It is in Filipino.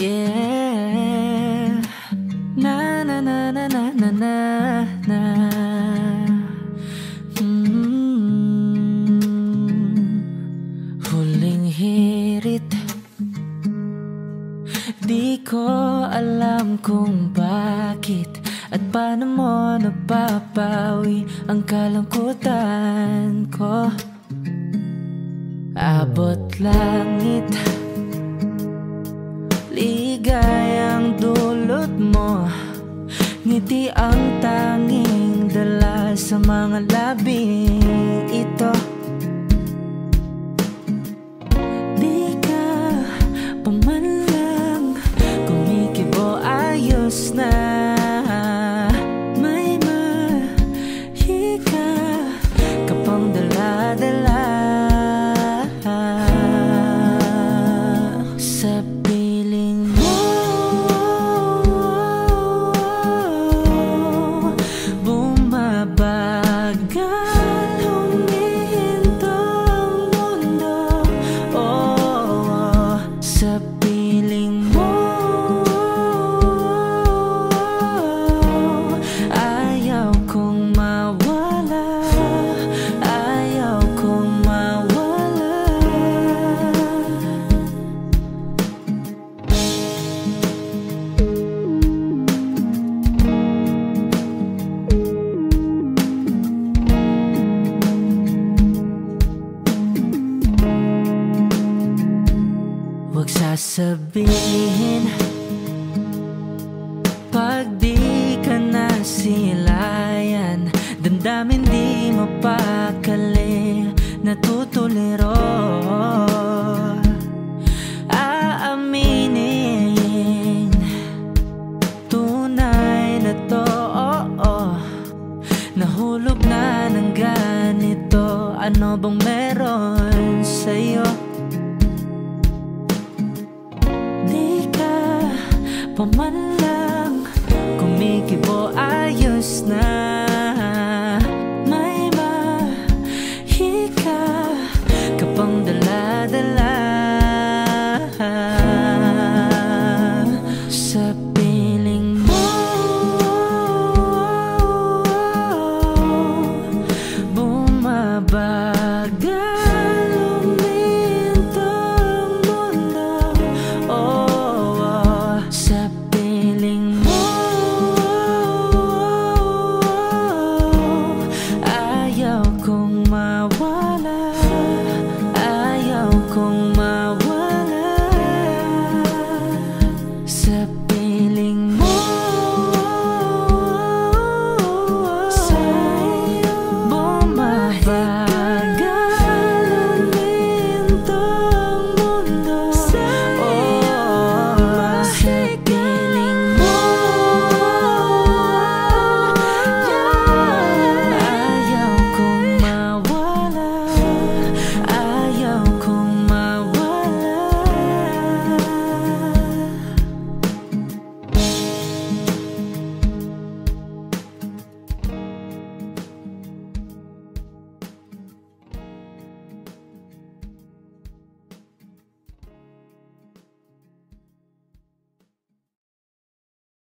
Yeah. Na na na na na na na na. Huling hirit, di ko alam kung bakit at paano mo napapawi ang kalungkutan ko. Abot langit, ligayang dulot mo, ngiti ang tanging dala sa mga labing ito. Di ka pa man lang kumikibo, ayos na. May mahika ka pang dala-dala sa piling mo. Bumabagal, humihinto ang mundo, oh, sa piling mo. Ayaw kong mawala, ayaw kong mawala. Huwag sasabihin pag di ka nasilayan, damdamin di mapakali, natutuliro. Aaminin, tunay na to, oh. Nahulog na ng ganito, ano bang meron sa'yo? Di ka pa man lang kumikibo, ayos na. May mahika ka pang dala-dala sa piling mo. Bumabagal, huminto ang mundo, oh, sa piling mo. Ayaw kong mawala, ayaw kong mawala.